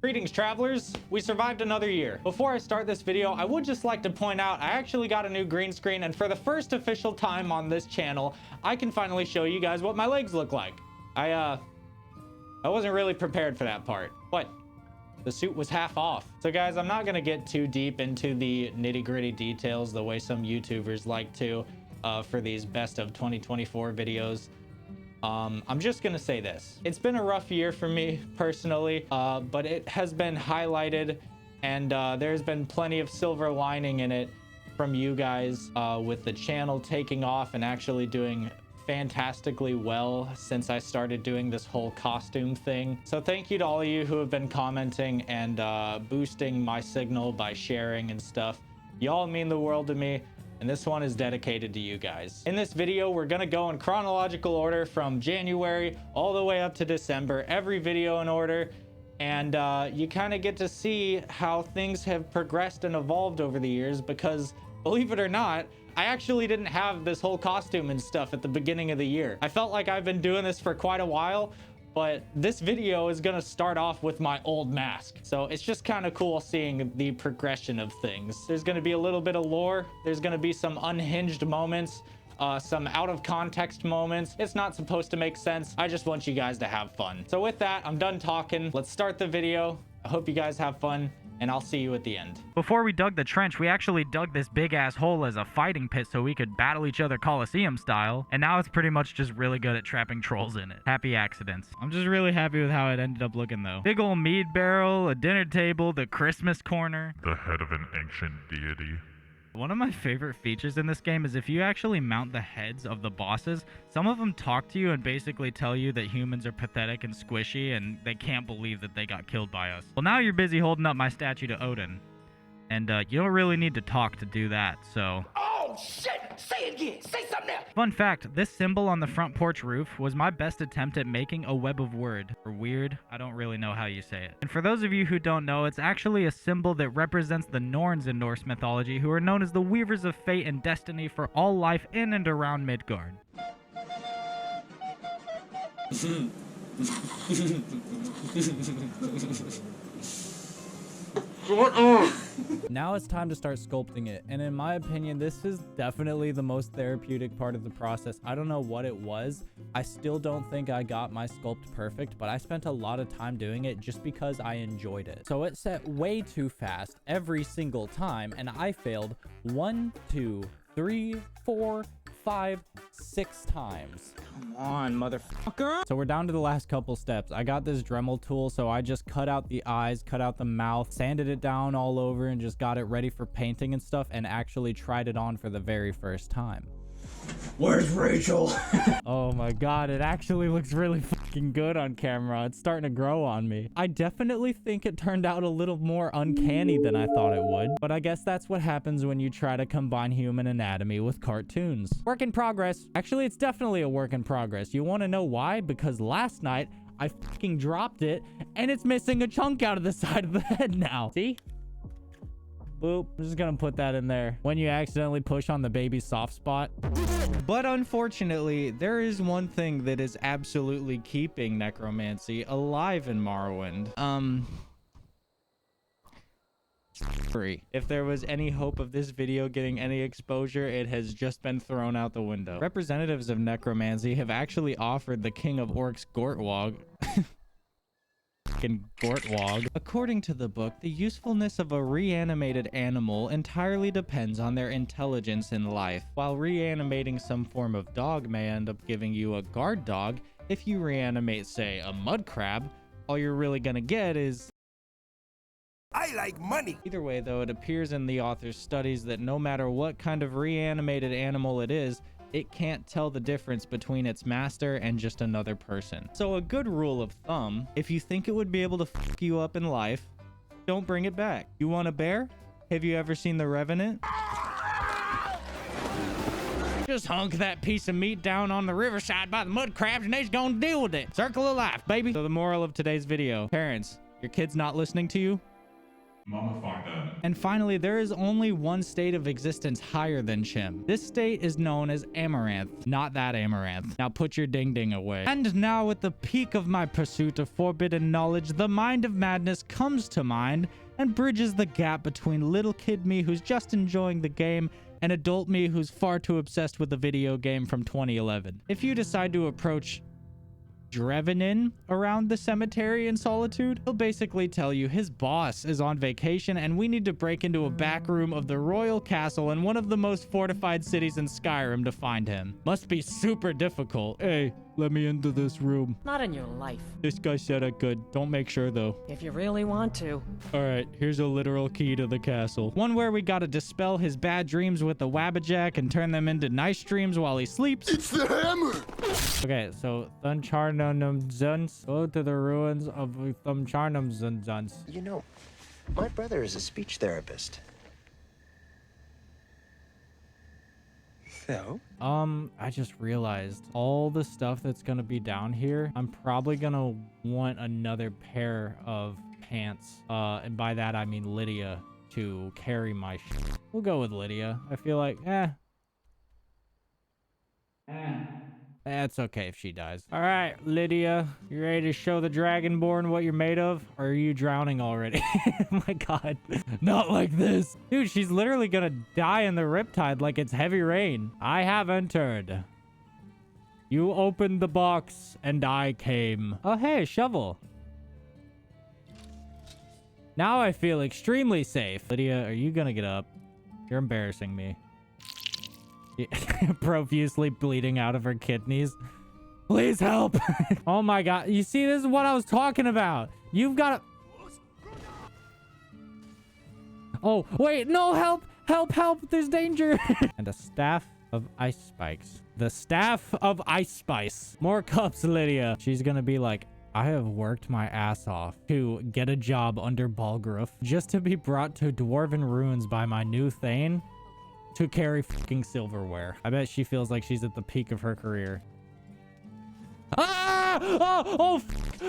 Greetings, travelers. We survived another year. Before I start this video, I would just like to point out I actually got a new green screen, and for the first official time on this channel, I can finally show you guys what my legs look like. I wasn't really prepared for that part, but the suit was half off. So guys, I'm not gonna get too deep into the nitty-gritty details the way some YouTubers like to for these best of 2024 videos. I'm just gonna say this. It's been a rough year for me personally, but it has been highlighted, and there's been plenty of silver lining in it from you guys, with the channel taking off and actually doing fantastically well since I started doing this whole costume thing. So thank you to all of you who have been commenting and boosting my signal by sharing and stuff. Y'all mean the world to me, and this one is dedicated to you guys. In this video, we're gonna go in chronological order from January all the way up to December, every video in order, and you kind of get to see how things have progressed and evolved over the years, because believe it or not, I actually didn't have this whole costume and stuff at the beginning of the year. I felt like I've been doing this for quite a while, but this video is gonna start off with my old mask. So it's just kind of cool seeing the progression of things. There's gonna be a little bit of lore. There's gonna be some unhinged moments, some out of context moments. It's not supposed to make sense. I just want you guys to have fun. So with that, I'm done talking. Let's start the video. I hope you guys have fun, and I'll see you at the end. Before we dug the trench, we actually dug this big ass hole as a fighting pit so we could battle each other Coliseum style, and now it's pretty much just really good at trapping trolls in it. Happy accidents. I'm just really happy with how it ended up looking though. Big old mead barrel, a dinner table, the Christmas corner. The head of an ancient deity. One of my favorite features in this game is if you actually mount the heads of the bosses, some of them talk to you and basically tell you that humans are pathetic and squishy and they can't believe that they got killed by us. Well, now you're busy holding up my statue to Odin, and you don't really need to talk to do that, so... Oh, shit! Say it again! Say something else! Fun fact, this symbol on the front porch roof was my best attempt at making a web of word, or weird. I don't really know how you say it. And for those of you who don't know, it's actually a symbol that represents the Norns in Norse mythology, who are known as the weavers of fate and destiny for all life in and around Midgard. Now it's time to start sculpting it, and in my opinion, this is definitely the most therapeutic part of the process. I don't know what it was. I still don't think I got my sculpt perfect, but I spent a lot of time doing it just because I enjoyed it. So it set way too fast every single time, and I failed 1, 2, 3, 4, 5, 6 times. Come on, motherfucker. So we're down to the last couple steps. I got this Dremel tool, so I just cut out the eyes, cut out the mouth, sanded it down all over, and just got it ready for painting and stuff, and actually tried it on for the very first time. Where's Rachel? Oh my god, it actually looks really fucking good on camera. It's starting to grow on me. I definitely think it turned out a little more uncanny than I thought it would, but I guess that's what happens when you try to combine human anatomy with cartoons. Work in progress. Actually, it's definitely a work in progress. You want to know why? Because last night I fucking dropped it and it's missing a chunk out of the side of the head now. See? Boop. I'm just gonna put that in there. When you accidentally push on the baby's soft spot. But unfortunately, there is one thing that is absolutely keeping necromancy alive in Morrowind. If there was any hope of this video getting any exposure, it has just been thrown out the window. Representatives of necromancy have actually offered the King of Orcs Gortwog Gortwog. According to the book, the usefulness of a reanimated animal entirely depends on their intelligence in life. While reanimating some form of dog may end up giving you a guard dog, if you reanimate, say, a mud crab, all you're really gonna get is... I like money! Either way, though, it appears in the author's studies that no matter what kind of reanimated animal it is, it can't tell the difference between its master and just another person. So a good rule of thumb, if you think it would be able to fuck you up in life, don't bring it back. You want a bear? Have you ever seen The Revenant? Just hunk that piece of meat down on the riverside by the mud crabs and they's gonna deal with it. Circle of life, baby. So the moral of today's video, parents, your kid's not listening to you? Mummified them. And finally, there is only one state of existence higher than Chim. This state is known as Amaranth, not that Amaranth. Now put your ding ding away. And now at the peak of my pursuit of forbidden knowledge, the mind of madness comes to mind and bridges the gap between little kid me who's just enjoying the game and adult me who's far too obsessed with the video game from 2011. If you decide to approach Drevenin around the cemetery in Solitude, he'll basically tell you his boss is on vacation and we need to break into a back room of the royal castle in one of the most fortified cities in Skyrim to find him. Must be super difficult. Hey, let me into this room. Not in your life. This guy said I could. Don't make sure though. If you really want to. All right, here's a literal key to the castle. One where we gotta dispel his bad dreams with the Wabbajack and turn them into nice dreams while he sleeps. It's the hammer! Okay, so Thuncharnamzuns. Go to the ruins of Thuncharnamzuns. You know, my brother is a speech therapist. So? I just realized all the stuff that's gonna be down here, I'm probably gonna want another pair of pants. And by that, I mean Lydia to carry my shit. We'll go with Lydia. I feel like, it's okay if she dies. All right, Lydia, you ready to show the Dragonborn what you're made of? Or are you drowning already? Oh my God, not like this. Dude, she's literally gonna die in the riptide like it's heavy rain. I have entered. You opened the box and I came. Oh, hey, a shovel. Now I feel extremely safe. Lydia, are you gonna get up? You're embarrassing me. Profusely bleeding out of her kidneys. Please help. Oh my God. You see, this is what I was talking about. You've got to... Oh, wait. No, help. Help, help. There's danger. And a staff of ice spikes. The staff of ice spice. More cups, Lydia. She's gonna be like, I have worked my ass off to get a job under Balgruuf just to be brought to Dwarven ruins by my new Thane to carry fucking silverware. I bet she feels like she's at the peak of her career. Ah!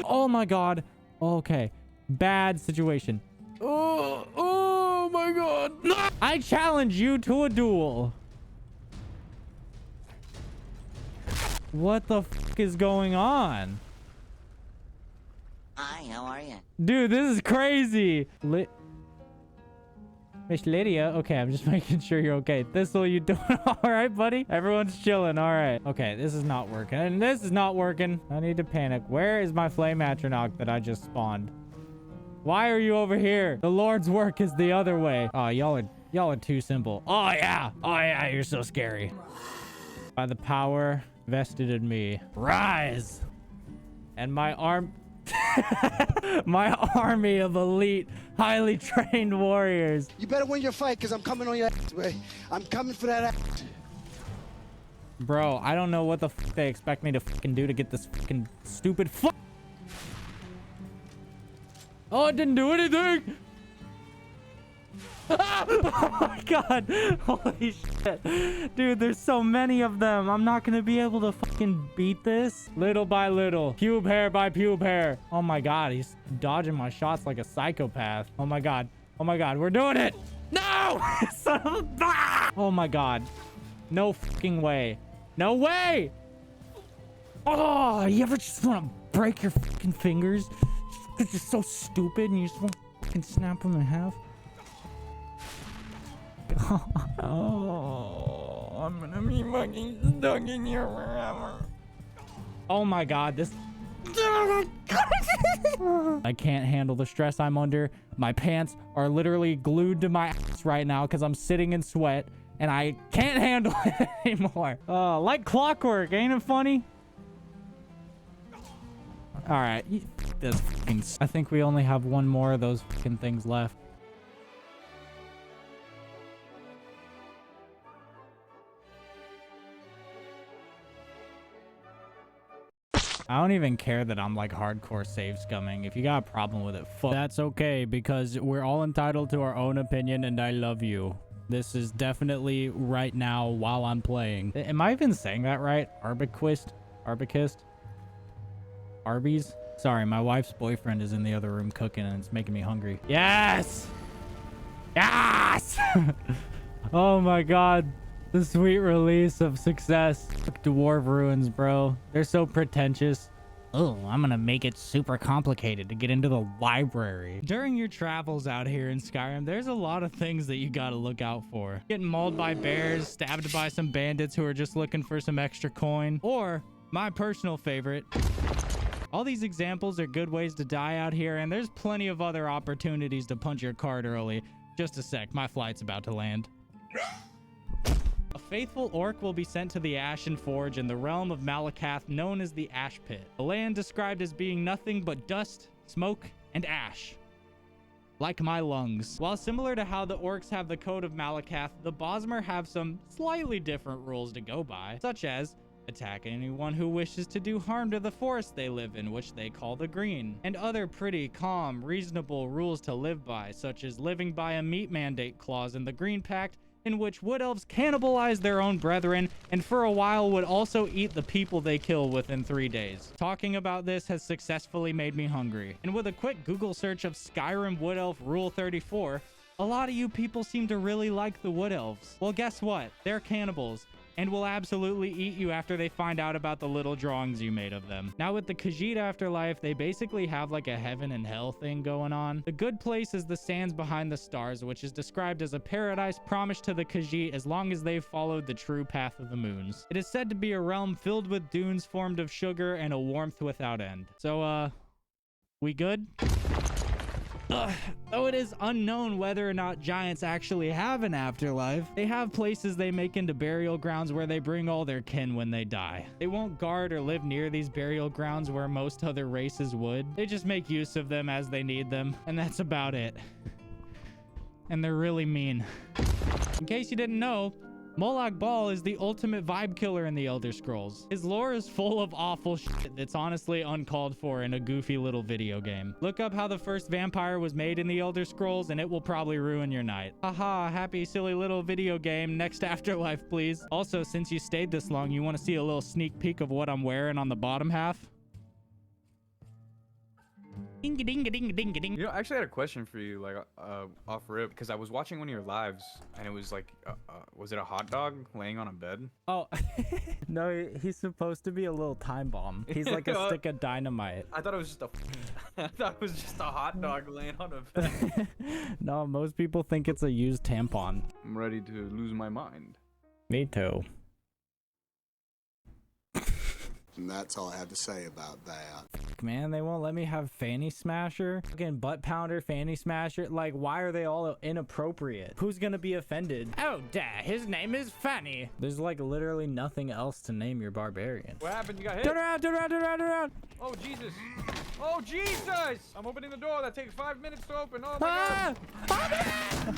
Oh my God. Okay. Bad situation. Oh my God. I challenge you to a duel. What the fuck is going on? Hi, how are you? Dude, this is crazy. Miss Lydia, okay, I'm just making sure you're okay. Thistle, you doing all right, buddy? Everyone's chilling, all right. Okay, this is not working, and this is not working. I need to panic. Where is my flame atronach that I just spawned? Why are you over here? The Lord's work is the other way. Oh, y'all are too simple. Oh yeah, you're so scary. By the power vested in me, rise, and my army of elite, highly trained warriors. You better win your fight, because I'm coming on your ass, boy. I'm coming for that ass. Bro, I don't know what the fuck they expect me to fucking do to get this fucking stupid fuck. Oh, it didn't do anything. Ah! Oh my God. Holy shit. Dude, there's so many of them. I'm not gonna be able to fucking beat this. Little by little. Pube hair by pube hair. Oh my God. He's dodging my shots like a psychopath. Oh my God. Oh my God. We're doing it. No! Son of a... Oh my God. No fucking way. No way! Oh, you ever just want to break your fucking fingers? It's just so stupid and you just want to fucking snap them in half? Oh, I'm gonna be fucking stuck in here forever. Oh my God, this... I can't handle the stress I'm under. My pants are literally glued to my ass right now because I'm sitting in sweat and I can't handle it anymore. Like clockwork, ain't it funny? All right, this fucking... I think we only have one more of those fucking things left. I don't even care that I'm like hardcore save scumming. If you got a problem with it, fuck. That's okay, because we're all entitled to our own opinion and I love you. This is definitely right now while I'm playing. Am I even saying that right? Arbicist? Arby's? Sorry, my wife's boyfriend is in the other room cooking and it's making me hungry. Yes! Yes! Oh my god. The sweet release of success. Dwarf ruins, bro. They're so pretentious. Oh, I'm gonna make it super complicated to get into the library. During your travels out here in Skyrim, there's a lot of things that you gotta look out for. Getting mauled by bears, stabbed by some bandits who are just looking for some extra coin, or my personal favorite, all these examples are good ways to die out here, and there's plenty of other opportunities to punch your card early. Just a sec, my flight's about to land. A faithful orc will be sent to the Ashen Forge in the realm of Malakath known as the Ash Pit. A land described as being nothing but dust, smoke, and ash. Like my lungs. While similar to how the orcs have the Code of Malakath, the Bosmer have some slightly different rules to go by, such as attack anyone who wishes to do harm to the forest they live in, which they call the Green, and other pretty calm, reasonable rules to live by, such as living by a meat mandate clause in the Green Pact, in which wood elves cannibalize their own brethren and for a while would also eat the people they kill within 3 days. Talking about this has successfully made me hungry. And with a quick Google search of Skyrim Wood Elf Rule 34, a lot of you people seem to really like the wood elves. Well, guess what? They're cannibals and will absolutely eat you after they find out about the little drawings you made of them. Now with the Khajiit afterlife, they basically have like a heaven and hell thing going on. The good place is the sands behind the stars, which is described as a paradise promised to the Khajiit as long as they've followed the true path of the moons. It is said to be a realm filled with dunes formed of sugar and a warmth without end. So, we good? Though it is unknown whether or not giants actually have an afterlife, they have places they make into burial grounds where they bring all their kin when they die. They won't guard or live near these burial grounds where most other races would. They just make use of them as they need them, and that's about it. And they're really mean. In case you didn't know, Molag Bal is the ultimate vibe killer in the Elder Scrolls. His lore is full of awful shit that's honestly uncalled for in a goofy little video game. Look up how the first vampire was made in the Elder Scrolls and it will probably ruin your night. Haha, happy silly little video game. Next afterlife, please. Also, since you stayed this long, you want to see a little sneak peek of what I'm wearing on the bottom half? Ding-a-ding-a-ding-a-ding-a-ding. You know, I actually had a question for you, like, off rip, because I was watching one of your lives, and it was like, was it a hot dog laying on a bed? Oh, no, he's supposed to be a little time bomb. He's like a stick of dynamite. I thought it was just I thought it was just a hot dog laying on a bed. No, most people think it's a used tampon. I'm ready to lose my mind. Me too. And that's all I have to say about that. Man, they won't let me have Fanny Smasher. Fucking butt pounder, Fanny Smasher. Like, why are they all inappropriate? Who's gonna be offended? Oh, dad, his name is Fanny. There's like literally nothing else to name your barbarian. What happened? You got hit? Turn around, turn around, turn around, turn around. Oh, Jesus. Oh, Jesus. I'm opening the door. That takes 5 minutes to open. Oh, my God.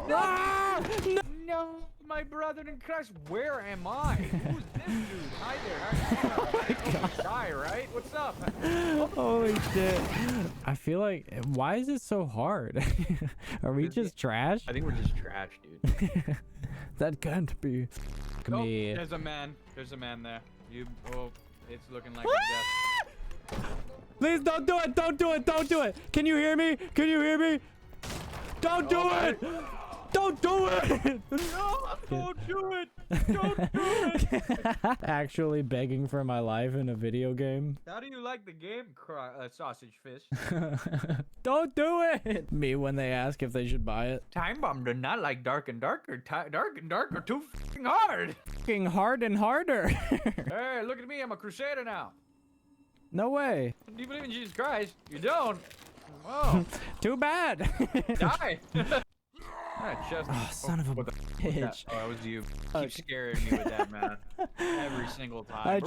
No. Ah! No. No, my brother in Christ. Where am I? Who's this dude? Hi there. Oh, Shy, right? What's up? Holy shit. I feel like, why is it so hard? Are we just trash? I think we're just trash, dude. That can't be. Oh, Me. there's a man. There's a man there. Oh, it's looking like a death. Please don't do it. Don't do it. Don't do it. Can you hear me? Can you hear me? Don't do it. Don't do it! No, don't do it! Don't do it! Actually begging for my life in a video game. How do you like the game, sausage fish? Don't do it! Me when they ask if they should buy it. Time Bomb did not like Dark and Darker. Dark and Darker too f***ing hard! F***ing hard and harder. Hey, look at me, I'm a crusader now. No way. Do you believe in Jesus Christ? You don't? Oh. Too bad. Die! Chest. Oh, son of a bitch. Oh, that was you. Keep scaring me with that, man. Every single time.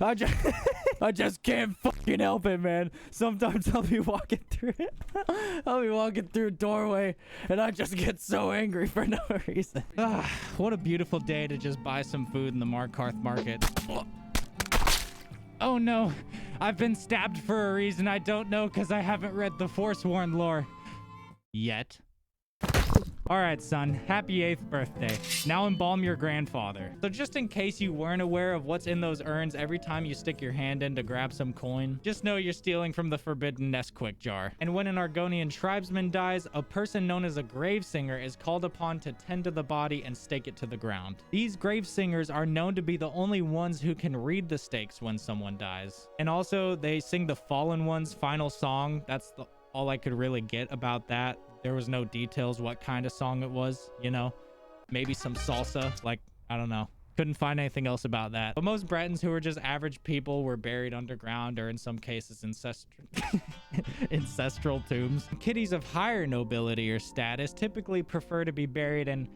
I just can't fucking help it, man. Sometimes I'll be walking through it. I'll be walking through a doorway, and I just get so angry for no reason. What a beautiful day to just buy some food in the Markarth market. Oh no, I've been stabbed for a reason I don't know because I haven't read the Forsworn lore. Yet. All right, son, happy 8th birthday. Now embalm your grandfather. So just in case you weren't aware of what's in those urns every time you stick your hand in to grab some coin, just know you're stealing from the forbidden Nesquik jar. And when an Argonian tribesman dies, a person known as a grave singer is called upon to tend to the body and stake it to the ground. These grave singers are known to be the only ones who can read the stakes when someone dies. And also, they sing the fallen one's final song. That's all I could really get about that. There was no details what kind of song it was, you know, maybe some salsa, like, I don't know. Couldn't find anything else about that. But most Bretons who were just average people were buried underground, or in some cases ancestral tombs. Kitties of higher nobility or status typically prefer to be buried in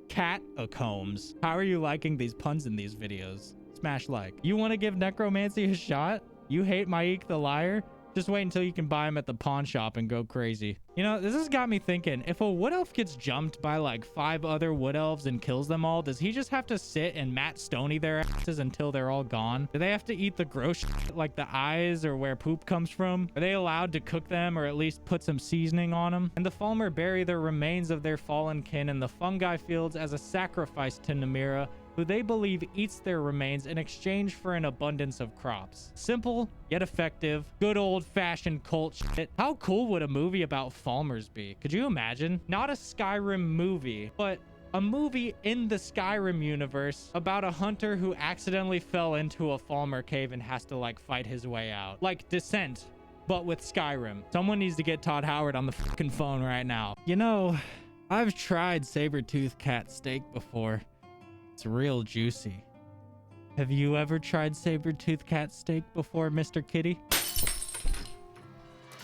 catacombs. How are you liking these puns in these videos? Smash like. You want to give necromancy a shot? You hate Maik the liar? Just wait until you can buy them at the pawn shop and go crazy. You know, this has got me thinking, if a wood elf gets jumped by like 5 other wood elves and kills them all, does he just have to sit and Matt Stoney their asses until they're all gone? Do they have to eat the gross shit, like the eyes or where poop comes from? Are they allowed to cook them or at least put some seasoning on them? And the Falmer bury the remains of their fallen kin in the fungi fields as a sacrifice to Namira, who they believe eats their remains in exchange for an abundance of crops. Simple, yet effective, good old-fashioned cult shit. How cool would a movie about Falmers be? Could you imagine? Not a Skyrim movie, but a movie in the Skyrim universe about a hunter who accidentally fell into a Falmer cave and has to like fight his way out. Like Descent, but with Skyrim. Someone needs to get Todd Howard on the fucking phone right now. You know, I've tried saber-toothed cat steak before. It's real juicy. Have you ever tried saber-toothed cat steak before, Mr. Kitty?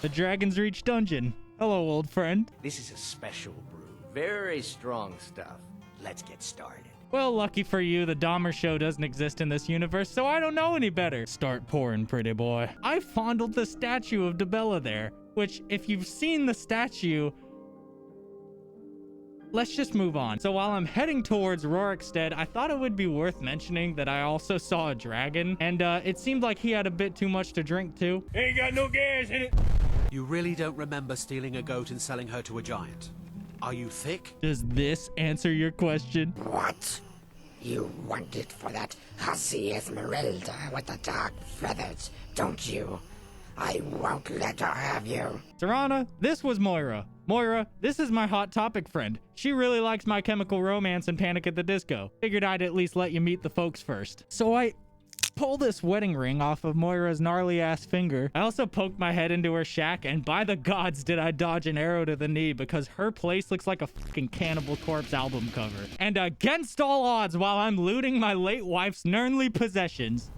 The Dragon's Reach Dungeon. Hello, old friend. This is a special brew. Very strong stuff. Let's get started. Well, lucky for you, the Dahmer show doesn't exist in this universe, so I don't know any better. Start pouring, pretty boy. I fondled the statue of Debella there, which, if you've seen the statue, let's just move on. So while I'm heading towards Rorikstead, I thought it would be worth mentioning that I also saw a dragon, and it seemed like he had a bit too much to drink too. Ain't got no gas in it. You really don't remember stealing a goat and selling her to a giant? Are you thick? Does this answer your question? What? You want it for that hussy Esmeralda with the dark feathers, don't you? I won't let her have you. Serana, this was Moira. Moira, this is my hot topic friend. She really likes My Chemical Romance and Panic at the Disco. Figured I'd at least let you meet the folks first. So I pull this wedding ring off of Moira's gnarly ass finger. I also poked my head into her shack, and by the gods did I dodge an arrow to the knee, because her place looks like a fucking Cannibal Corpse album cover. And against all odds, while I'm looting my late wife's nernly possessions,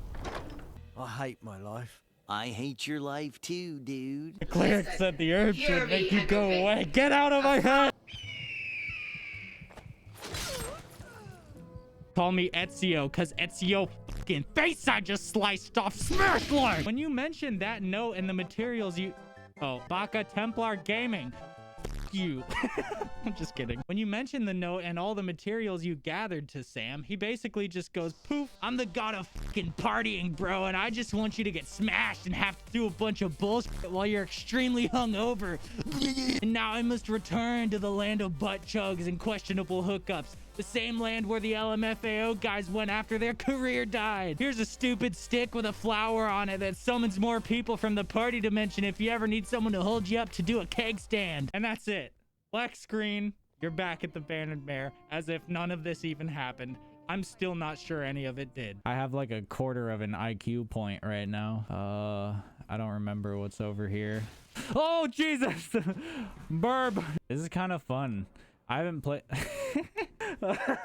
I hate my life. I hate your life too, dude. the cleric said the herb should make you go away. Get out of my head! Call me Ezio, cause Ezio fucking face I just sliced off. Smash like! When you mentioned that note and the materials you... Oh, Baka Templar Gaming. Fuck you. I'm just kidding. When you mentioned the note and all the materials you gathered to Sam, he basically just goes, poof, I'm the god of fucking partying, bro, and I just want you to get smashed and have to do a bunch of bullshit while you're extremely hungover. And now I must return to the land of butt chugs and questionable hookups. The same land where the LMFAO guys went after their career died. Here's a stupid stick with a flower on it that summons more people from the party dimension if you ever need someone to hold you up to do a keg stand. And that's it. Black screen. You're back at the Bannered Mare, as if none of this even happened. I'm still not sure any of it did. I have like a quarter of an IQ point right now. I don't remember what's over here. Oh, Jesus! Burb! This is kind of fun. I haven't played...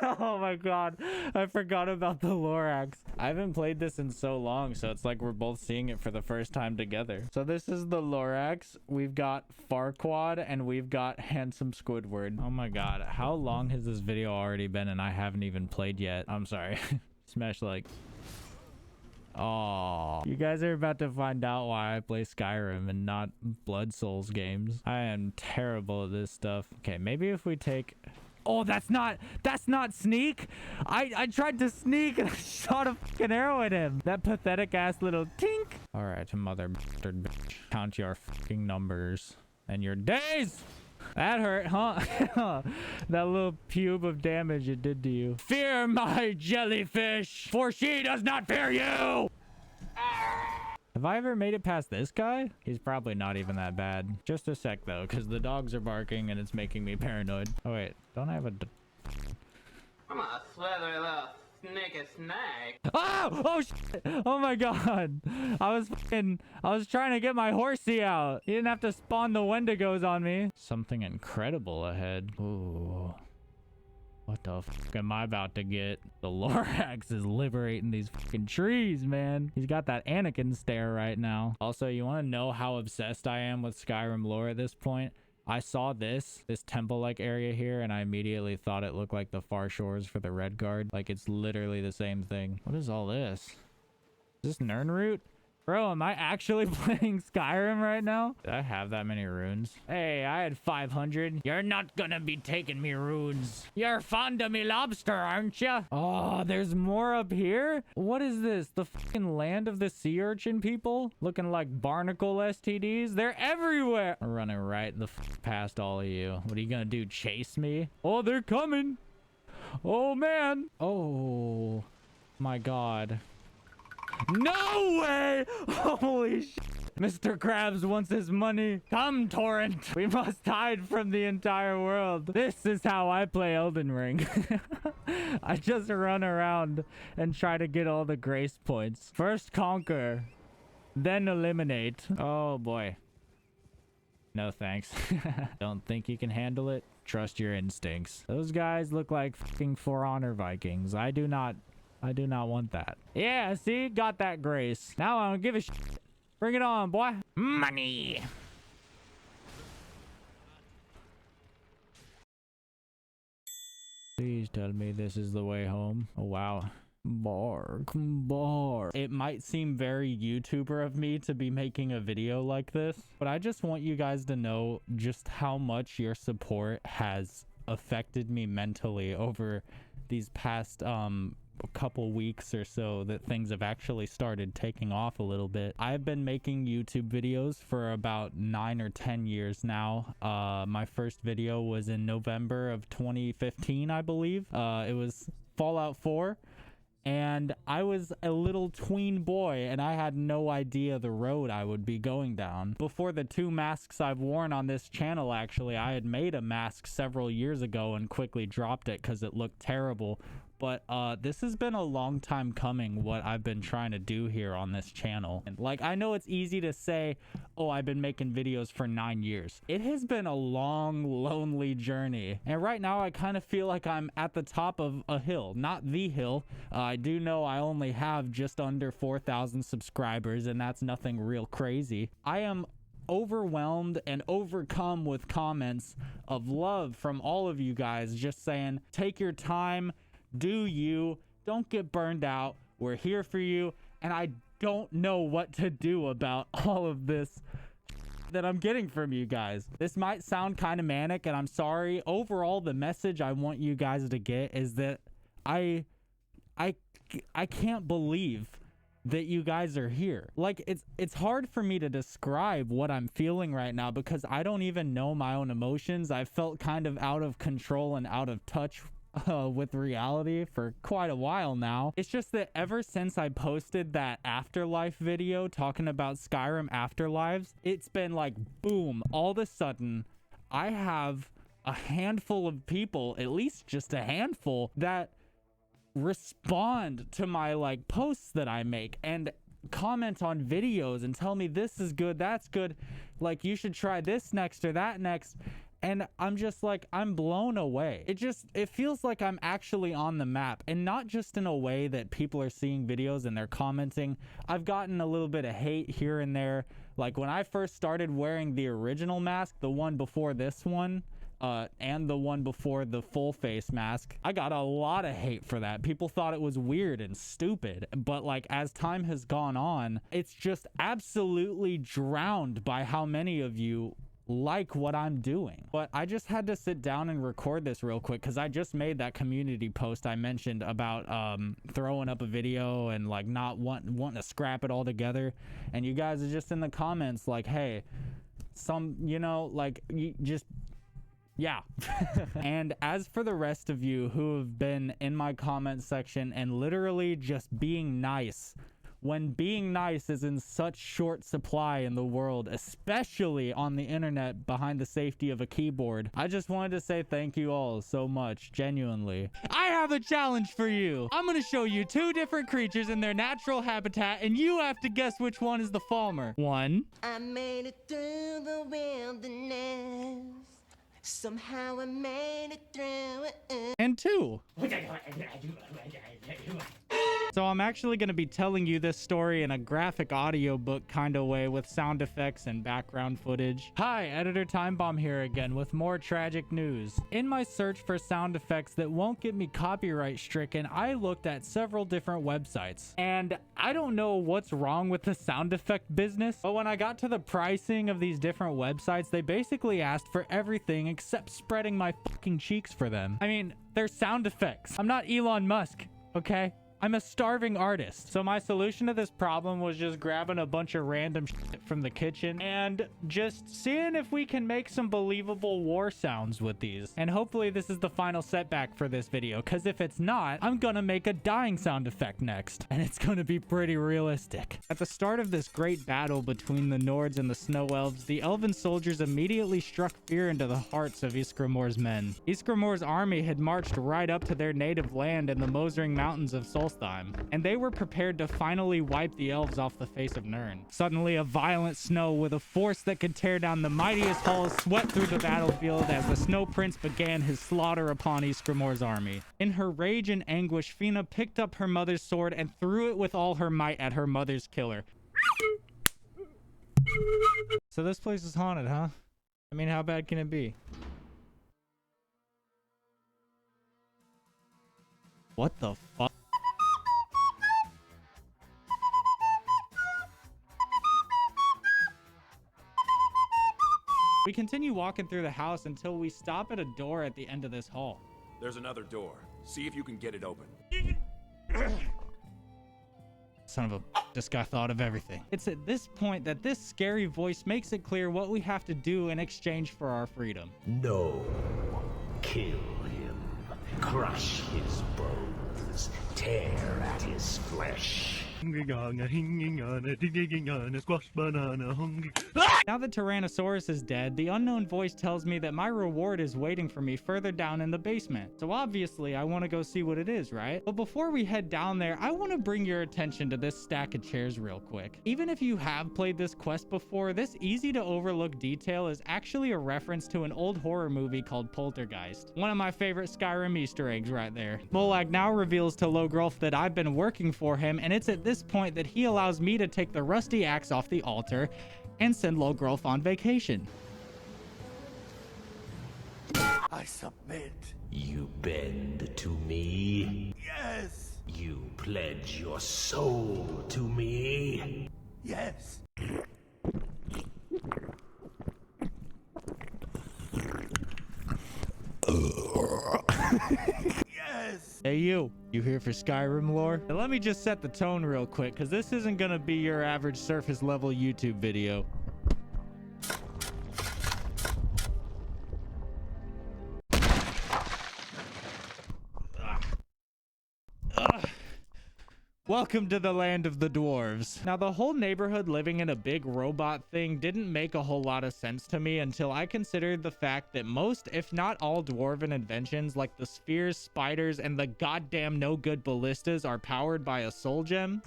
Oh my god, I forgot about the Lorax. I haven't played this in so long, so it's like we're both seeing it for the first time together. So this is the Lorax. We've got Farquaad and we've got Handsome Squidward. Oh my god, how long has this video already been and I haven't even played yet? I'm sorry. Smash like. Oh, you guys are about to find out why I play Skyrim and not Blood Souls games. I am terrible at this stuff. Okay, maybe if we take... Oh, that's not sneak. I tried to sneak and I shot a fucking arrow at him. That pathetic ass little tink. All right, mother bastard bitch. Count your fucking numbers and your days. That hurt, huh? That little pube of damage it did to you. Fear my jellyfish, for she does not fear you! Have I ever made it past this guy? He's probably not even that bad. Just a sec, though, because the dogs are barking and it's making me paranoid. Oh, wait. Don't I have a... I'm a slithery little sneaky snake. Oh! Oh, shit! Oh, my God. I was trying to get my horsey out. He didn't have to spawn the Wendigos on me. Something incredible ahead. Ooh. What the fuck am I about to get? The Lorax is liberating these fucking trees, man. He's got that Anakin stare right now. Also, you want to know how obsessed I am with Skyrim lore at this point? I saw this temple-like area here, and I immediately thought it looked like the Far Shores for the Red Guard. Like, it's literally the same thing. What is all this? Is this Nirnroot? Bro, am I actually playing Skyrim right now? Did I have that many runes? Hey, I had 500. You're not gonna be taking me runes. You're fond of me lobster, aren't you? Oh, there's more up here? What is this? The fucking land of the sea urchin people? Looking like barnacle STDs? They're everywhere. I'm running right the fuck past all of you. What are you gonna do? Chase me? Oh, they're coming. Oh, man. Oh, my God. No way! Holy shit. Mr. Krabs wants his money. Come, Torrent. We must hide from the entire world. This is how I play Elden Ring. I just run around and try to get all the grace points. First conquer, then eliminate. Oh, boy. No thanks. Don't think you can handle it? Trust your instincts. Those guys look like fucking For Honor Vikings. I do not want that. Yeah, see? Got that grace. Now I don't give a shit. Bring it on, boy. Money. Please tell me this is the way home. Oh, wow. Bark. It might seem very YouTuber of me to be making a video like this, but I just want you guys to know just how much your support has affected me mentally over these past, couple weeks or so that things have actually started taking off a little bit. I've been making YouTube videos for about 9 or 10 years now. My first video was in November of 2015, I believe. It was Fallout 4. And I was a little tween boy and I had no idea the road I would be going down. Before the 2 masks I've worn on this channel, actually, I had made a mask several years ago and quickly dropped it because it looked terrible. But this has been a long time coming, what I've been trying to do here on this channel. And like, I know it's easy to say, oh, I've been making videos for 9 years. It has been a long, lonely journey. And right now, I kind of feel like I'm at the top of a hill, not the hill. I do know I only have just under 4,000 subscribers, and that's nothing real crazy. I am overwhelmed and overcome with comments of love from all of you guys just saying, take your time, do you, don't get burned out, we're here for you. And I don't know what to do about all of this that I'm getting from you guys. This might sound kind of manic, and I'm sorry. Overall, the message I want you guys to get is that I can't believe that you guys are here. Like, it's hard for me to describe what I'm feeling right now because I don't even know my own emotions. I've felt kind of out of control and out of touch with reality for quite a while now. It's just that ever since I posted that Afterlife video talking about Skyrim Afterlives, it's been like, boom, all of a sudden I have a handful of people, at least just a handful, that respond to my like posts that I make and comment on videos and tell me this is good, that's good, like you should try this next or that next. And I'm just like, I'm blown away. It feels like I'm actually on the map, and not just in a way that people are seeing videos and they're commenting. I've gotten a little bit of hate here and there. Like when I first started wearing the original mask, the one before this one, and the one before the full face mask, I got a lot of hate for that. People thought it was weird and stupid, but like as time has gone on, it's just absolutely drowned by how many of you like what I'm doing. But I just had to sit down and record this real quick because I just made that community post I mentioned about throwing up a video and like not wanting to scrap it all together, and you guys are just in the comments like, hey, some, you know, like, you just Yeah. And as for the rest of you who have been in my comment section and literally just being nice, when being nice is in such short supply in the world, especially on the internet behind the safety of a keyboard, I just wanted to say thank you all so much, genuinely. I have a challenge for you. I'm gonna show you 2 different creatures in their natural habitat, and you have to guess which one is the farmer. 1. I made it through the wilderness. Somehow I made it through it. And 2. So I'm actually going to be telling you this story in a graphic audiobook kind of way with sound effects and background footage. Hi, Editor Timebomb here again with more tragic news. In my search for sound effects that won't get me copyright stricken, I looked at several different websites. And I don't know what's wrong with the sound effect business, but when I got to the pricing of these different websites, they basically asked for everything except spreading my fucking cheeks for them. I mean, they're sound effects. I'm not Elon Musk, okay? I'm a starving artist. So my solution to this problem was just grabbing a bunch of random shit from the kitchen and just seeing if we can make some believable war sounds with these. And hopefully this is the final setback for this video, because if it's not, I'm gonna make a dying sound effect next. And it's gonna be pretty realistic. At the start of this great battle between the Nords and the Snow Elves, the Elven soldiers immediately struck fear into the hearts of Ysgramor's men. Ysgramor's army had marched right up to their native land in the Mosering Mountains of Solstheim, and they were prepared to finally wipe the elves off the face of Nirn. Suddenly, a violent snow with a force that could tear down the mightiest halls swept through the battlefield as the Snow Prince began his slaughter upon Ysgramor's army. In her rage and anguish, Fina picked up her mother's sword and threw it with all her might at her mother's killer. So this place is haunted, huh? I mean, how bad can it be? What the fuck? We continue walking through the house until we stop at a door at the end of this hall. There's another door. See if you can get it open. Son of a... This guy thought of everything. It's at this point that this scary voice makes it clear what we have to do in exchange for our freedom. No. Kill him. Crush his bones. Tear at his flesh. Now that Tyrannosaurus is dead, the unknown voice tells me that my reward is waiting for me further down in the basement. So obviously, I want to go see what it is, right? But before we head down there, I want to bring your attention to this stack of chairs real quick. Even if you have played this quest before, this easy to overlook detail is actually a reference to an old horror movie called Poltergeist. One of my favorite Skyrim Easter eggs right there. Molag now reveals to Logrolf that I've been working for him, and it's at this point that he allows me to take the rusty axe off the altar and send Logrolf on vacation. I submit. You bend to me? Yes. You pledge your soul to me? Yes. Yes. Hey you here for Skyrim lore? Now let me just set the tone real quick, because this isn't gonna be your average surface level YouTube video. Welcome to the land of the dwarves. Now, the whole neighborhood living in a big robot thing didn't make a whole lot of sense to me until I considered the fact that most, if not all, dwarven inventions like the spheres, spiders, and the goddamn no-good ballistas are powered by a soul gem.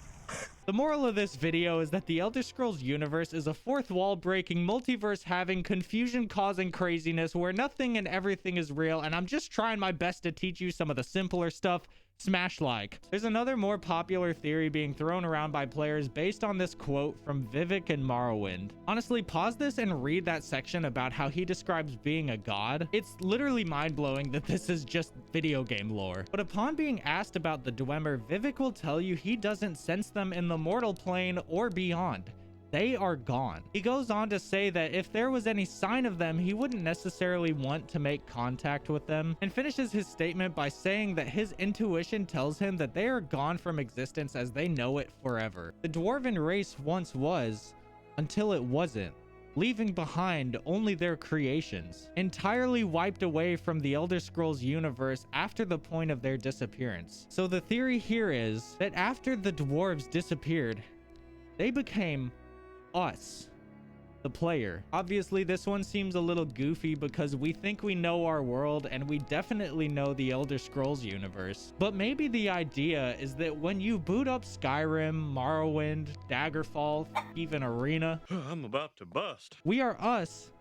The moral of this video is that the Elder Scrolls universe is a fourth wall breaking, multiverse having, confusion causing craziness where nothing and everything is real, and I'm just trying my best to teach you some of the simpler stuff. Smash like. There's another more popular theory being thrown around by players based on this quote from Vivek and Morrowind. Honestly, pause this and read that section about how he describes being a god. It's literally mind-blowing that this is just video game lore. But upon being asked about the Dwemer, Vivek will tell you he doesn't sense them in the mortal plane or beyond. They are gone. He goes on to say that if there was any sign of them, he wouldn't necessarily want to make contact with them, and finishes his statement by saying that his intuition tells him that they are gone from existence as they know it forever. The dwarven race once was, until it wasn't. leaving behind only their creations, entirely wiped away from the Elder Scrolls universe after the point of their disappearance. So the theory here is that after the dwarves disappeared, they became us, the player. Obviously, this one seems a little goofy because we think we know our world and we definitely know the Elder Scrolls universe. But maybe the idea is that when you boot up Skyrim, Morrowind, Daggerfall, even Arena, I'm about to bust. we are us,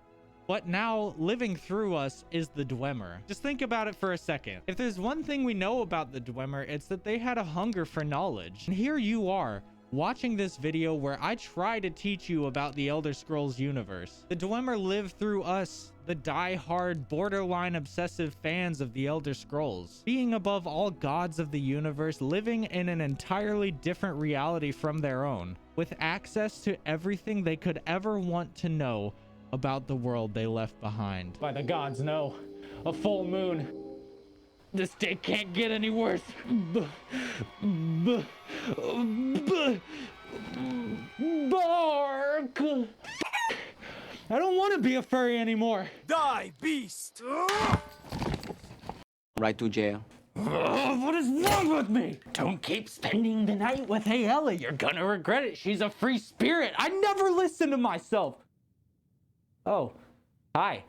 but now living through us is the Dwemer. Just think about it for a second. If there's one thing we know about the Dwemer, it's that they had a hunger for knowledge. And here you are, watching this video where I try to teach you about the Elder Scrolls universe. The Dwemer live through us, the die-hard, borderline obsessive fans of the Elder Scrolls, being above all gods of the universe, living in an entirely different reality from their own, with access to everything they could ever want to know about the world they left behind. By the gods, no. A full moon. This day can't get any worse. Bark! I don't want to be a furry anymore. Die, beast! Right to jail. What is wrong with me? Don't keep spending the night with Ayella. You're gonna regret it. She's a free spirit. I never listen to myself. Oh, hi.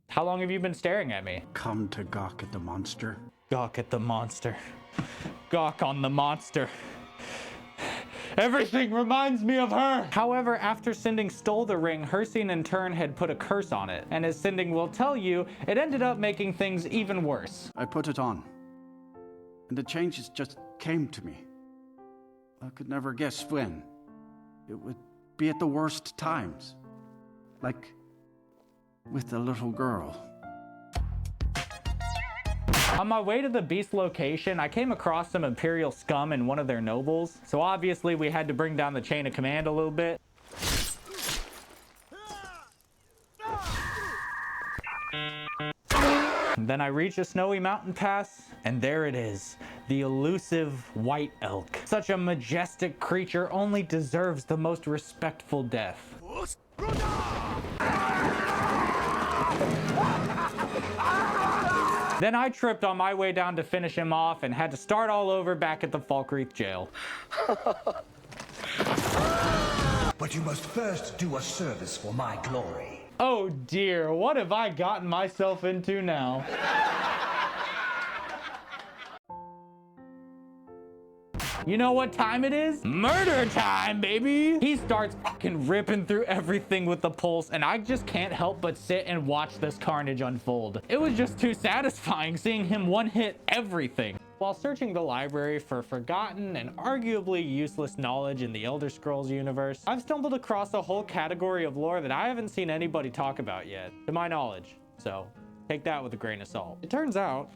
How long have you been staring at me? Come to gawk at the monster. Gawk at the monster. Gawk on the monster. Everything reminds me of her. However, after Sinding stole the ring, Hircine in turn had put a curse on it. And as Sinding will tell you, it ended up making things even worse. I put it on, and the changes just came to me. I could never guess when. It would be at the worst times. Like with the little girl. On my way to the beast location, I came across some Imperial scum and one of their nobles. So obviously we had to bring down the chain of command a little bit. Then I reach a snowy mountain pass, and there it is, the elusive white elk. Such a majestic creature only deserves the most respectful death. Then I tripped on my way down to finish him off and had to start all over back at the Falkreath jail. But you must first do a service for my glory. Oh dear, what have I gotten myself into now? You know what time it is? Murder time, baby! He starts fucking ripping through everything with the pulse, and I just can't help but sit and watch this carnage unfold. It was just too satisfying seeing him one-hit everything. While searching the library for forgotten and arguably useless knowledge in the Elder Scrolls universe, I've stumbled across a whole category of lore that I haven't seen anybody talk about yet, to my knowledge. So, take that with a grain of salt. It turns out,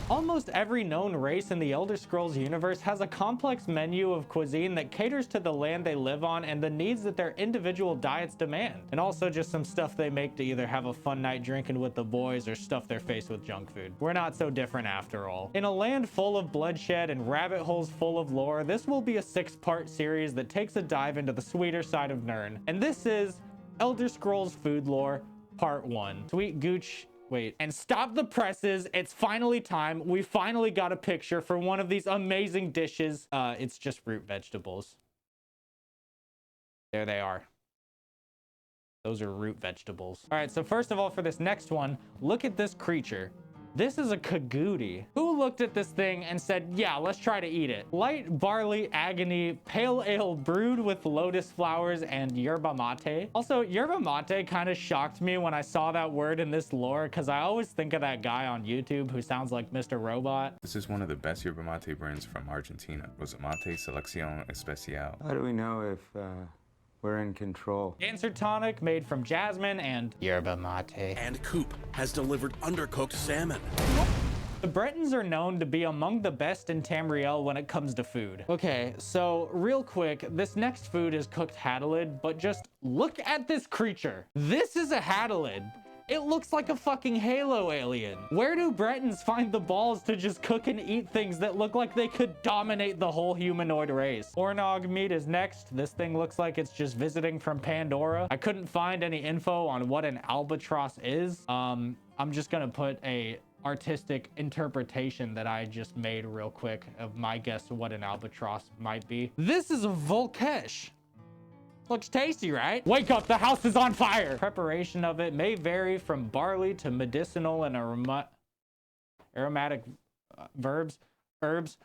almost every known race in the Elder Scrolls universe has a complex menu of cuisine that caters to the land they live on and the needs that their individual diets demand. And also just some stuff they make to either have a fun night drinking with the boys or stuff their face with junk food. We're not so different after all. In a land full of bloodshed and rabbit holes full of lore, this will be a 6-part series that takes a dive into the sweeter side of Nirn. And this is Elder Scrolls Food Lore Part 1. Sweet Gooch. Wait, and stop the presses. It's finally time. We finally got a picture for one of these amazing dishes. It's just root vegetables. There they are. Those are root vegetables. All right, so first of all, for this next one, look at this creature. This is a Kagudi. Who looked at this thing and said, yeah, let's try to eat it? Light barley agony, pale ale brewed with lotus flowers and yerba mate. Also, yerba mate kind of shocked me when I saw that word in this lore because I always think of that guy on YouTube who sounds like Mr. Robot. This is one of the best yerba mate brands from Argentina. It was a Mate Selección Especial. How do we know if we're in control? Cancer tonic made from jasmine and yerba mate. And Coop has delivered undercooked salmon. The Bretons are known to be among the best in Tamriel when it comes to food. Okay, so real quick, this next food is cooked hadalid, but just look at this creature. This is a hadalid. It looks like a fucking Halo alien. Where do Bretons find the balls to just cook and eat things that look like they could dominate the whole humanoid race? Ornog meat is next. This thing looks like it's just visiting from Pandora. I couldn't find any info on what an albatross is. I'm just gonna put a artistic interpretation that I just made real quick of my guess of what an albatross might be. This is a volkesh. Looks tasty, right? Wake up, the house is on fire. Preparation of it may vary from barley to medicinal and aromatic herbs.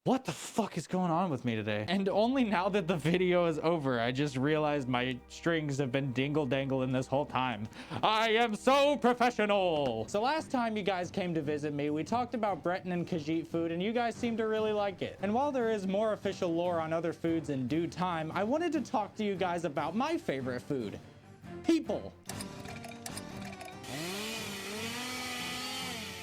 What the fuck is going on with me today? And only now that the video is over, I just realized my strings have been dingle-dangling this whole time. I am so professional. So last time you guys came to visit me, we talked about Breton and Khajiit food, and you guys seem to really like it. And while there is more official lore on other foods in due time, I wanted to talk to you guys about my favorite food, people.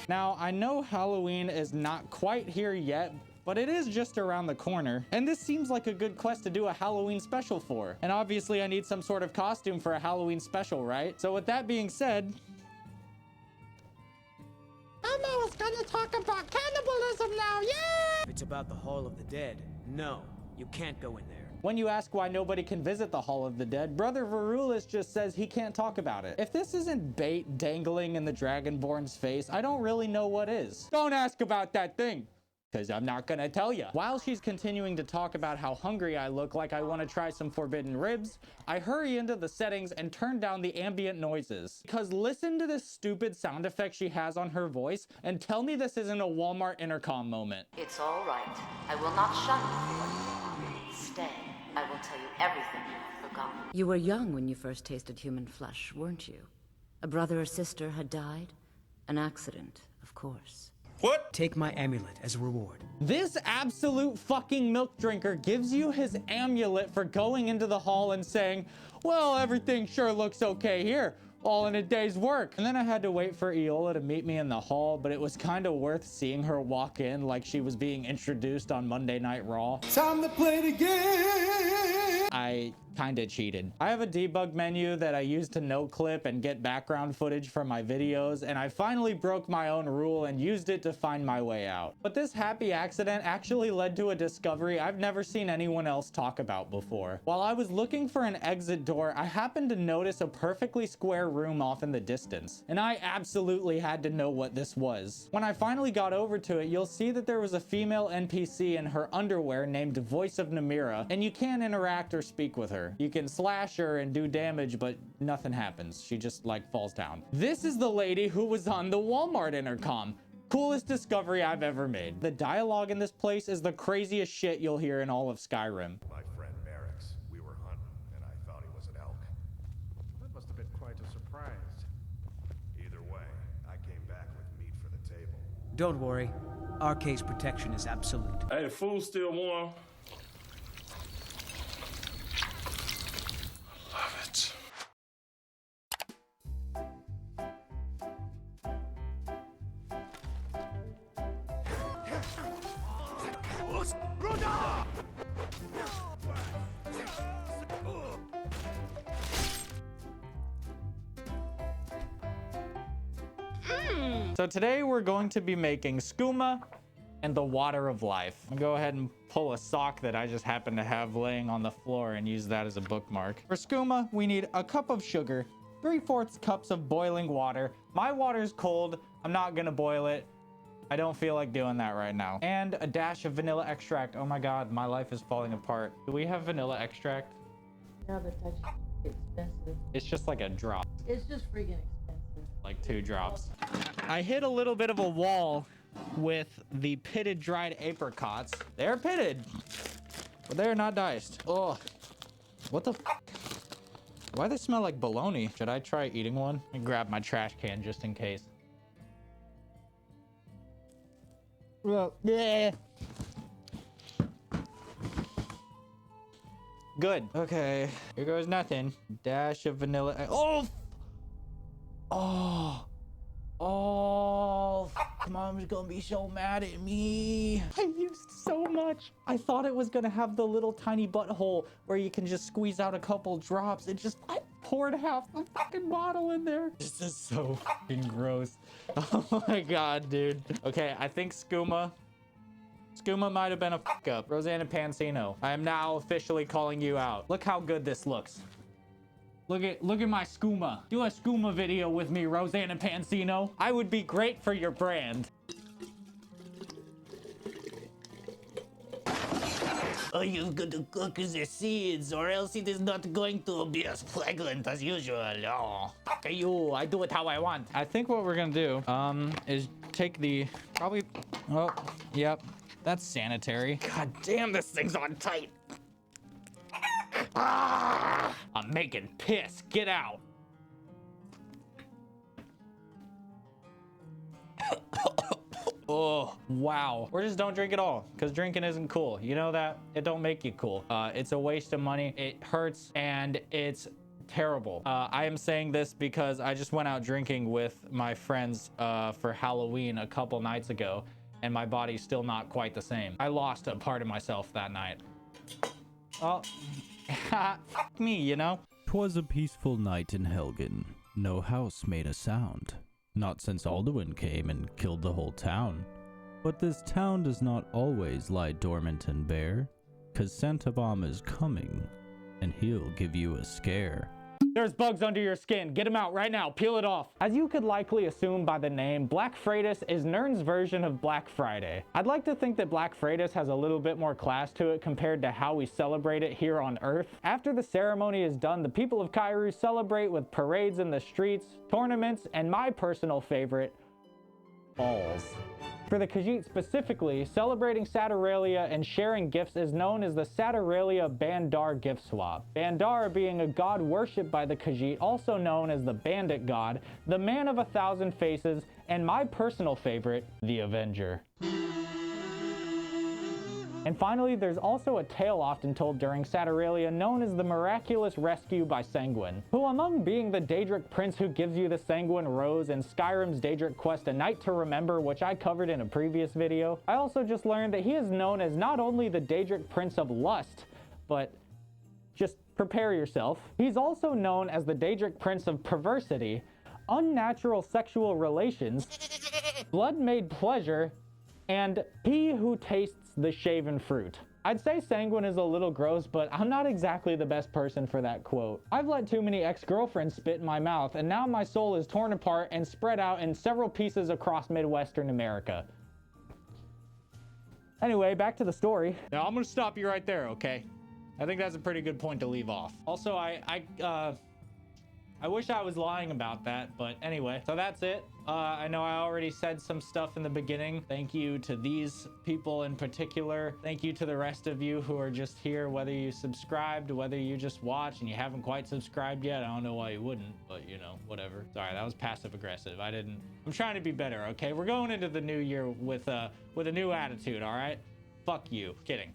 Now, I know Halloween is not quite here yet, but it is just around the corner, and this seems like a good quest to do a Halloween special for. And obviously I need some sort of costume for a Halloween special, right? So with that being said, Elmo is gonna talk about cannibalism now, yeah! If it's about the Hall of the Dead, no, you can't go in there. When you ask why nobody can visit the Hall of the Dead, Brother Varulis just says he can't talk about it. If this isn't bait dangling in the Dragonborn's face, I don't really know what is. Don't ask about that thing, because I'm not gonna tell you. While she's continuing to talk about how hungry I look like I want to try some forbidden ribs, I hurry into the settings and turn down the ambient noises. Because listen to this stupid sound effect she has on her voice and tell me this isn't a Walmart intercom moment. It's all right. I will not shun you. Stay. I will tell you everything you've forgotten. You were young when you first tasted human flesh, weren't you? A brother or sister had died? An accident, of course. What? Take my amulet as a reward. This absolute fucking milk drinker gives you his amulet for going into the hall and saying, well, everything sure looks okay here, all in a day's work. And then I had to wait for Eola to meet me in the hall, but it was kind of worth seeing her walk in like she was being introduced on Monday Night Raw. Time to play the game! I kind of cheated. I have a debug menu that I use to no clip and get background footage for my videos, and I finally broke my own rule and used it to find my way out. But this happy accident actually led to a discovery I've never seen anyone else talk about before. While I was looking for an exit door, I happened to notice a perfectly square room off in the distance, and I absolutely had to know what this was. When I finally got over to it, you'll see that there was a female NPC in her underwear named Voice of Namira, and you can't interact or speak with her. You can slash her and do damage, but nothing happens. She just like falls down. This is the lady who was on the Walmart intercom. Coolest discovery I've ever made. The dialogue in this place is the craziest shit you'll hear in all of Skyrim. My friend Merrick's. We were hunting, and I thought he was an elk. That must have been quite a surprise. Either way, I came back with meat for the table. Don't worry, our case protection is absolute. Hey, the food's still warm. Love it. So today we're going to be making skooma and the water of life. I'll go ahead and pull a sock that I just happen to have laying on the floor and use that as a bookmark. For skooma, we need a cup of sugar, 3/4 cups of boiling water. My water's cold. I'm not gonna boil it. I don't feel like doing that right now. And a dash of vanilla extract. Oh my God, my life is falling apart. Do we have vanilla extract? No, but that's expensive. It's just like a drop, It's just freaking expensive. like 2 drops. I hit a little bit of a wall with the pitted dried apricots. They're pitted, but they're not diced. Oh, what the f? Why do they smell like bologna? Should I try eating one? Let me grab my trash can just in case. Well, yeah. Good. Okay, here goes nothing. Dash of vanilla. Oh! Oh! Oh, Mom's gonna be so mad at me. I used so much. I thought it was gonna have the little tiny butthole where you can just squeeze out a couple drops. It just, I poured half the fucking bottle in there. This is so fucking gross. Oh my god, dude. Okay, I think Skooma might have been a fuck up. Rosanna Pansino, I am now officially calling you out. Look how good this looks. Look at my skooma. Do a skooma video with me, Rosanna Pansino. I would be great for your brand. Oh, you've got to cook the seeds, or else it is not going to be as fragrant as usual. Oh, Fuck you. I do it how I want. I think what we're gonna do, is take the, probably, oh, yep. That's sanitary. God damn, this thing's on tight. Ah, I'm making piss. Get out. Oh, wow. Or just don't drink at all, because drinking isn't cool. You know that? It don't make you cool. It's a waste of money. It hurts, and it's terrible. I am saying this because I just went out drinking with my friends for Halloween a couple nights ago, and my body's still not quite the same. I lost a part of myself that night. Oh, fuck me, you know? 'Twas a peaceful night in Helgen. No house made a sound. Not since Alduin came and killed the whole town. But this town does not always lie dormant and bare, 'cause Santabomb is coming, and he'll give you a scare. There's bugs under your skin. Get them out right now. Peel it off. As you could likely assume by the name, Black Freitas is Nern's version of Black Friday. I'd like to think that Black Freitas has a little bit more class to it compared to how we celebrate it here on Earth. After the ceremony is done, the people of Kairu celebrate with parades in the streets, tournaments, and my personal favorite, balls. For the Khajiit specifically, celebrating Saturalia and sharing gifts is known as the Saturalia Bandar gift swap. Bandar being a god worshipped by the Khajiit, also known as the Bandit God, the Man of 1,000 Faces, and my personal favorite, the Avenger. And finally, there's also a tale often told during Saturalia known as the Miraculous Rescue by Sanguine, who among being the Daedric Prince who gives you the Sanguine Rose and Skyrim's Daedric quest A Night to Remember, which I covered in a previous video, I also just learned that he is known as not only the Daedric Prince of Lust, but just prepare yourself. He's also known as the Daedric Prince of Perversity, Unnatural Sexual Relations, Blood-Made Pleasure, and he who tastes the shaven fruit. I'd say Sanguine is a little gross, but I'm not exactly the best person for that quote. I've let too many ex-girlfriends spit in my mouth, and now my soul is torn apart and spread out in several pieces across Midwestern America. Anyway, back to the story. Now I'm gonna stop you right there, okay? I think that's a pretty good point to leave off. Also, I wish I was lying about that, but anyway, so that's it. I know I already said some stuff in the beginning. Thank you to these people in particular. Thank you to the rest of you who are just here, whether you subscribed, whether you just watch and you haven't quite subscribed yet. I don't know why you wouldn't, but you know, whatever. Sorry, that was passive aggressive. I'm trying to be better, okay? We're going into the new year with a new attitude, all right? Fuck you. Kidding.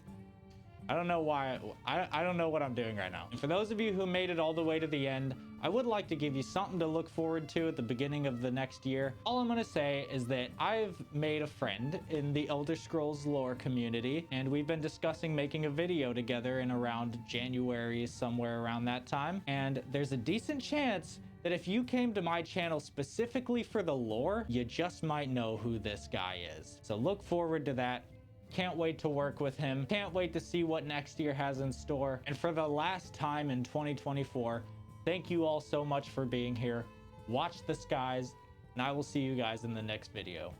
I don't know why. I don't know what I'm doing right now. And for those of you who made it all the way to the end, I would like to give you something to look forward to at the beginning of the next year. All I'm going to say is that I've made a friend in the Elder Scrolls lore community, and we've been discussing making a video together in around January, somewhere around that time. And there's a decent chance that if you came to my channel specifically for the lore, you just might know who this guy is. So look forward to that. Can't wait to work with him. Can't wait to see what next year has in store. And for the last time in 2024, thank you all so much for being here. Watch the skies, and I will see you guys in the next video.